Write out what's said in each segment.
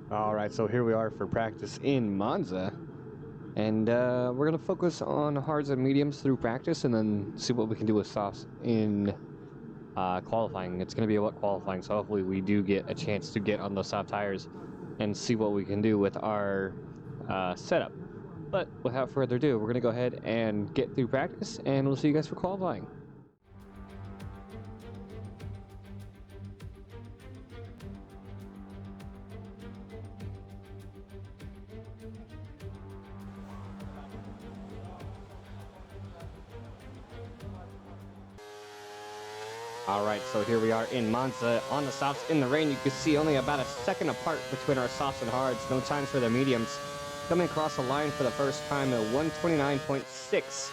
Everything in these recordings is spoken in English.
Alright, so here we are for practice in Monza. And we're going to focus on hards and mediums through practice and then see what we can do with softs in qualifying. It's going to be about qualifying, so hopefully we do get a chance to get on those soft tires and see what we can do with our setup. But without further ado, we're going to go ahead and get through practice, and we'll see you guys for qualifying. Alright, so here we are in Monza on the softs in the rain. You can see only about a second apart between our softs and hards. No times for the mediums. Coming across the line for the first time at 129.6.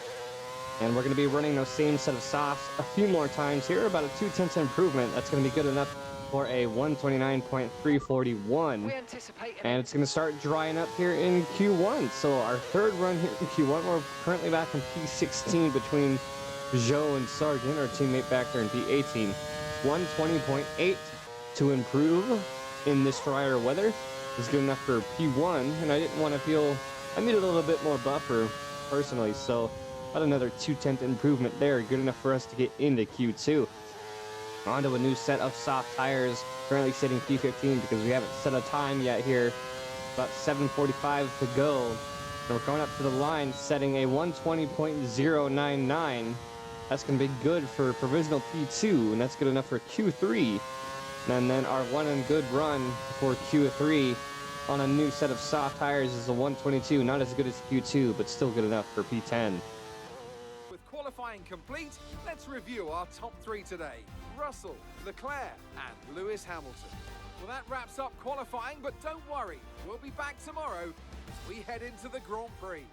And we're going to be running those same set of softs a few more times here. About a 0.2 improvement. That's going to be good enough for a 129.341. And it's going to start drying up here in Q1. So our third run here in Q1. We're currently back in P16 between Joe and Sargent, our teammate back there in P18. 120.8 to improve in this drier weather is good enough for P1, and I didn't want to feel, I need a little bit more buffer personally, so about another 0.2 improvement there, good enough for us to get into Q2. Onto a new set of soft tires, currently sitting P15 because we haven't set a time yet here. About 7:45 to go. And we're going up to the line, setting a 120.099. That's going to be good for provisional P2, and that's good enough for Q3. And then our one and good run for Q3 on a new set of soft tires is a 122. Not as good as Q2, but still good enough for P10. With qualifying complete, let's review our top three today. Russell, Leclerc, and Lewis Hamilton. Well, that wraps up qualifying, but don't worry, we'll be back tomorrow as we head into the Grand Prix.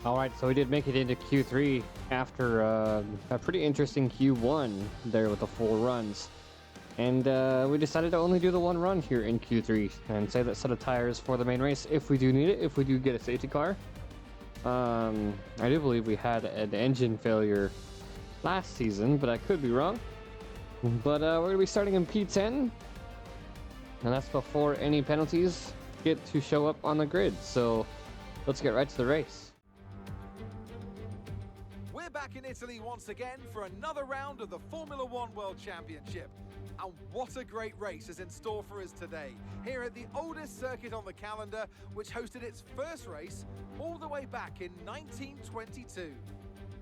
Alright, so we did make it into Q3 after a pretty interesting Q1 there with the 4 runs. And we decided to only do the 1 run here in Q3 and save that set of tires for the main race if we do need it, if we do get a safety car. I do believe we had an engine failure last season, but I could be wrong. But we're going to be starting in P10, and that's before any penalties get to show up on the grid. So let's get right to the race. We're back in Italy once again for another round of the Formula One World Championship. And what a great race is in store for us today, here at the oldest circuit on the calendar, which hosted its first race all the way back in 1922.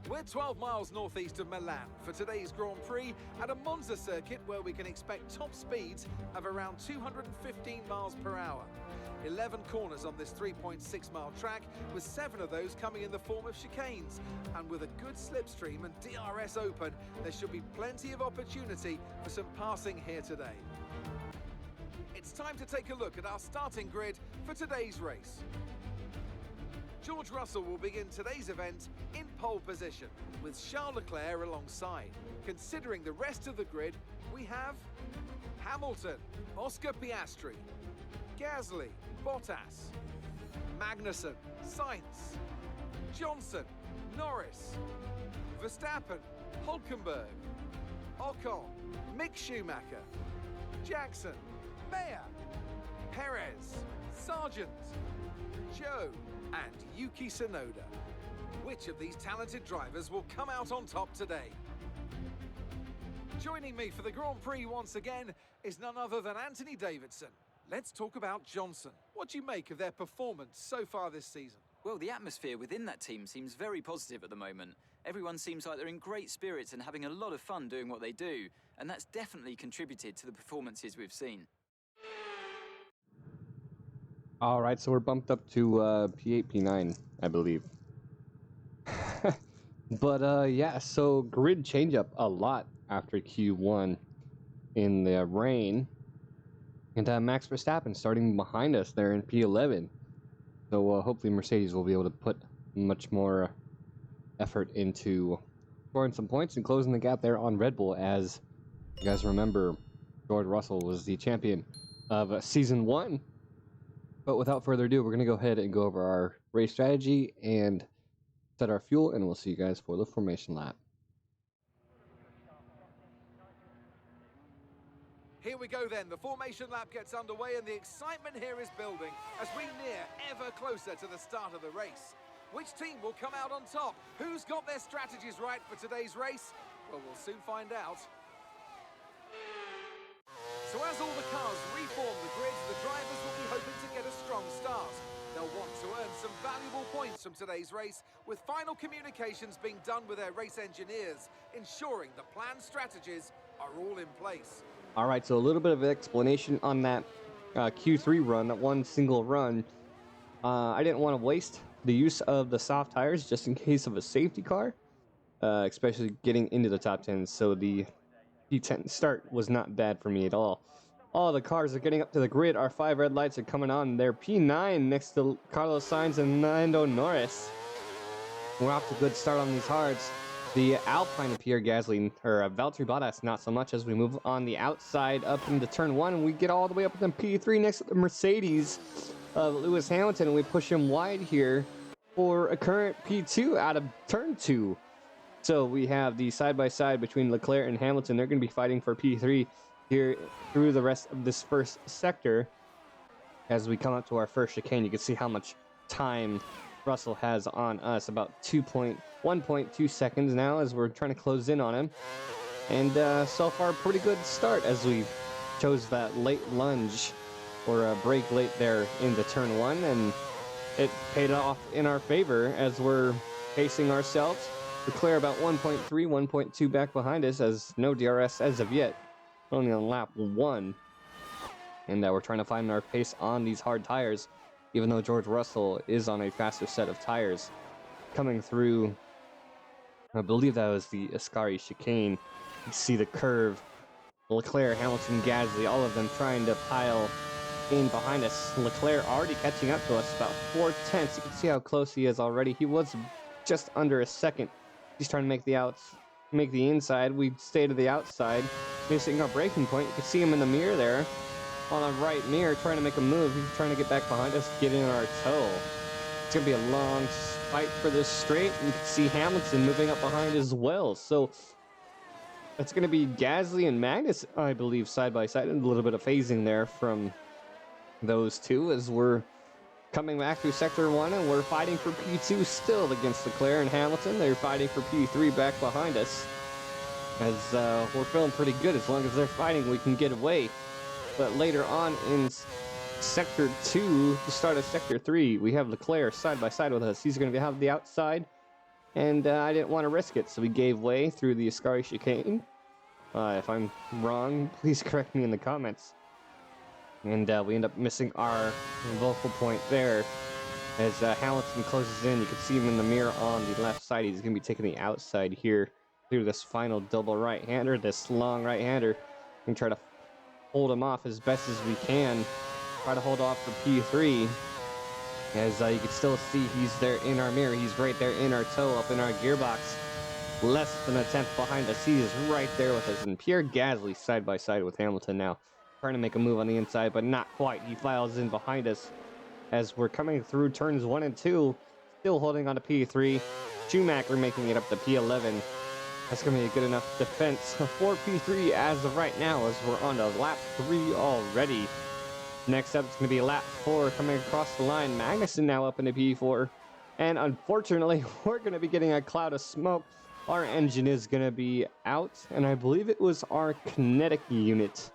We're 12 miles northeast of Milan for today's Grand Prix at a Monza circuit where we can expect top speeds of around 215 miles per hour. 11 corners on this 3.6 mile track, with 7 of those coming in the form of chicanes. And with a good slipstream and DRS open, there should be plenty of opportunity for some passing here today. It's time to take a look at our starting grid for today's race. George Russell will begin today's event in pole position, with Charles Leclerc alongside. Considering the rest of the grid, we have Hamilton, Oscar Piastri, Gasly, Bottas, Magnussen, Sainz, Johnson, Norris, Verstappen, Hulkenberg, Ocon, Mick Schumacher, Jackson, Mayer, Perez, Sargent, Joe, and Yuki Tsunoda. Which of these talented drivers will come out on top today? Joining me for the Grand Prix once again is none other than Anthony Davidson. Let's talk about Johnson. What do you make of their performance so far this season? Well, the atmosphere within that team seems very positive at the moment. Everyone seems like they're in great spirits and having a lot of fun doing what they do, and that's definitely contributed to the performances we've seen. Alright, so we're bumped up to P8, P9, I believe. But yeah, so grid change up a lot after Q1 in the rain. And Max Verstappen starting behind us there in P11. So hopefully Mercedes will be able to put much more effort into scoring some points and closing the gap there on Red Bull. As you guys remember, George Russell was the champion of Season 1. But without further ado, we're going to go ahead and go over our race strategy and set our fuel, and we'll see you guys for the formation lap. Here we go then, the formation lap gets underway and the excitement here is building as we near ever closer to the start of the race. Which team will come out on top? Who's got their strategies right for today's race? Well, we'll soon find out. So as all the cars reform the grid, the drivers will be hoping to get a strong start. They'll want to earn some valuable points from today's race, with final communications being done with their race engineers, ensuring the planned strategies are all in place. All right, so a little bit of explanation on that Q3 run, that one single run. I didn't want to waste the use of the soft tires just in case of a safety car, especially getting into the top 10. So the P10 start was not bad for me at all. All the cars are getting up to the grid. Our 5 red lights are coming on. They're P9 next to Carlos Sainz and Lando Norris. We're off to a good start on these hards. The Alpine of Pierre Gasly, or Valtteri Bottas, not so much, as we move on the outside up into turn 1, and we get all the way up to P3 next to the Mercedes of Lewis Hamilton, and we push him wide here for a current P2 out of turn 2. So we have the side-by-side between Leclerc and Hamilton. They're going to be fighting for P3 here through the rest of this first sector. As we come up to our first chicane, you can see how much time Russell has on us, about 1.2 seconds now as we're trying to close in on him. And so far, pretty good start as we chose that late lunge or a break late there into turn 1, and it paid off in our favor as we're pacing ourselves. Leclerc about 1.3, 1.2 back behind us, as no DRS as of yet, only on lap 1. And we're trying to find our pace on these hard tires, even though George Russell is on a faster set of tires. Coming through, I believe that was the Ascari chicane. You see the curve. Leclerc, Hamilton, Gasly, all of them trying to pile in behind us. Leclerc already catching up to us, about 4/10. You can see how close he is already. He was just under a second. He's trying to make the inside. We stay to the outside, missing our braking point. You can see him in the mirror there, on the right mirror, trying to make a move. He's trying to get back behind us, get in our toe. It's going to be a long fight for this straight. You can see Hamilton moving up behind as well. So it's going to be Gasly and Magnus, I believe, side by side. And a little bit of phasing there from those two as we're coming back through Sector 1, and we're fighting for P2 still against Leclerc and Hamilton. They're fighting for P3 back behind us. As we're feeling pretty good. As long as they're fighting, we can get away. But later on in Sector 2, the start of Sector 3, we have Leclerc side by side with us. He's going to have the outside, and I didn't want to risk it, so we gave way through the Ascari chicane. If I'm wrong, please correct me in the comments. And we end up missing our vocal point there. As Hamilton closes in, you can see him in the mirror on the left side. He's going to be taking the outside here through this final double right-hander, this long right-hander, and try to hold him off as best as we can. Try to hold off for P3. As you can still see, he's there in our mirror. He's right there in our toe, up in our gearbox. Less than a tenth behind us. He is right there with us. And Pierre Gasly side by side with Hamilton now, trying to make a move on the inside, but not quite. He files in behind us as we're coming through turns 1 and 2, still holding on to P3. Schumacher making it up to P11. That's going to be a good enough defense for P3 as of right now, as we're on to lap 3 already. Next up, it's going to be lap 4 coming across the line. Magnussen now up into P4. And unfortunately, we're going to be getting a cloud of smoke. Our engine is going to be out, and I believe it was our kinetic unit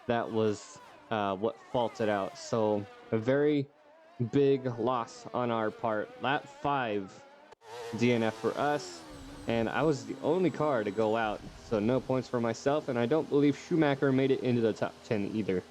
that was what faulted out. So a very big loss on our part. Lap 5 DNF for us, and I was the only car to go out, so no points for myself, and I don't believe Schumacher made it into the top 10 either.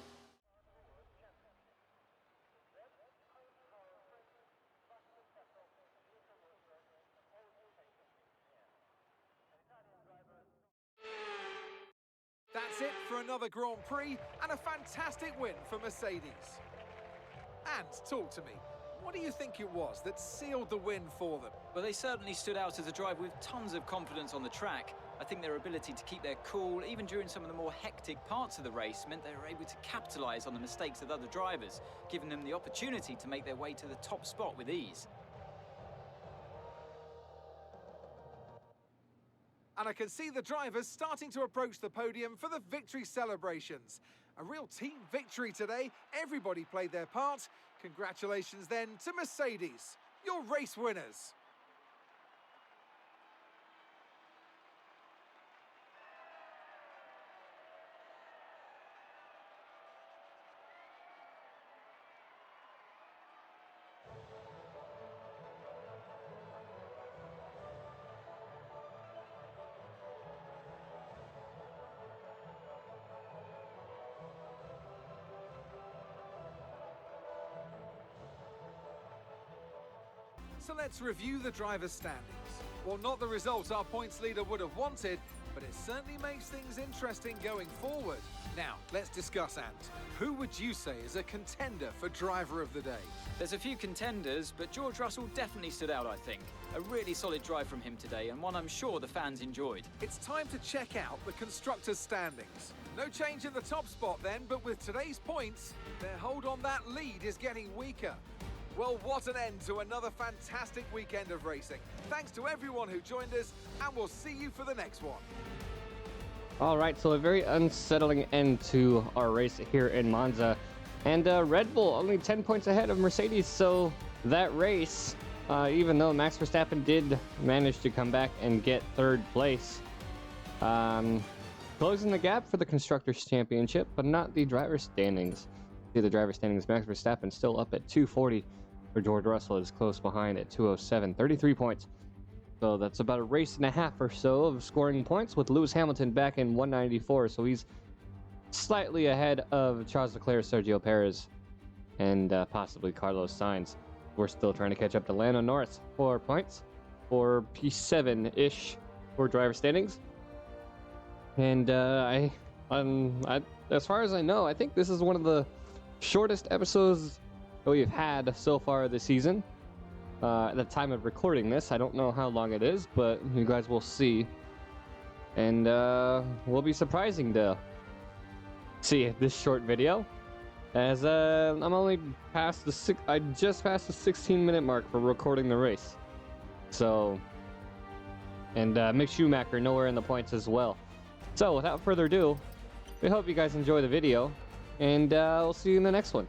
That's it for another Grand Prix and a fantastic win for Mercedes. And talk to me, what do you think it was that sealed the win for them? Well, they certainly stood out as a driver with tons of confidence on the track. I think their ability to keep their cool, even during some of the more hectic parts of the race, meant they were able to capitalise on the mistakes of other drivers, giving them the opportunity to make their way to the top spot with ease. And I can see the drivers starting to approach the podium for the victory celebrations. A real team victory today. Everybody played their part. Congratulations then to Mercedes, your race winners. So let's review the drivers' standings. Well, not the result our points leader would have wanted, but it certainly makes things interesting going forward. Now, let's discuss, Ant. Who would you say is a contender for driver of the day? There's a few contenders, but George Russell definitely stood out, I think. A really solid drive from him today, and one I'm sure the fans enjoyed. It's time to check out the constructors' standings. No change in the top spot then, but with today's points, their hold on that lead is getting weaker. Well, what an end to another fantastic weekend of racing. Thanks to everyone who joined us, and we'll see you for the next one. All right, so a very unsettling end to our race here in Monza. And Red Bull only 10 points ahead of Mercedes, so that race, even though Max Verstappen did manage to come back and get third place, closing the gap for the Constructors' Championship, but not the driver's standings. See the driver's standings, Max Verstappen still up at 240, where George Russell is close behind at 207, 33 points. So that's about a race and a half or so of scoring points, with Lewis Hamilton back in 194, so he's slightly ahead of Charles Leclerc, Sergio Perez, and possibly Carlos Sainz. We're still trying to catch up to Lando Norris, 4 points for P7-ish for driver standings. And as far as I know, I think this is one of the shortest episodes that we've had so far this season. At the time of recording this, I don't know how long it is, but you guys will see. And will be surprising to see this short video, as I'm only past the I just passed the 16-minute mark for recording the race. So, and Mick Schumacher nowhere in the points as well. So without further ado, we hope you guys enjoy the video, and we'll see you in the next one.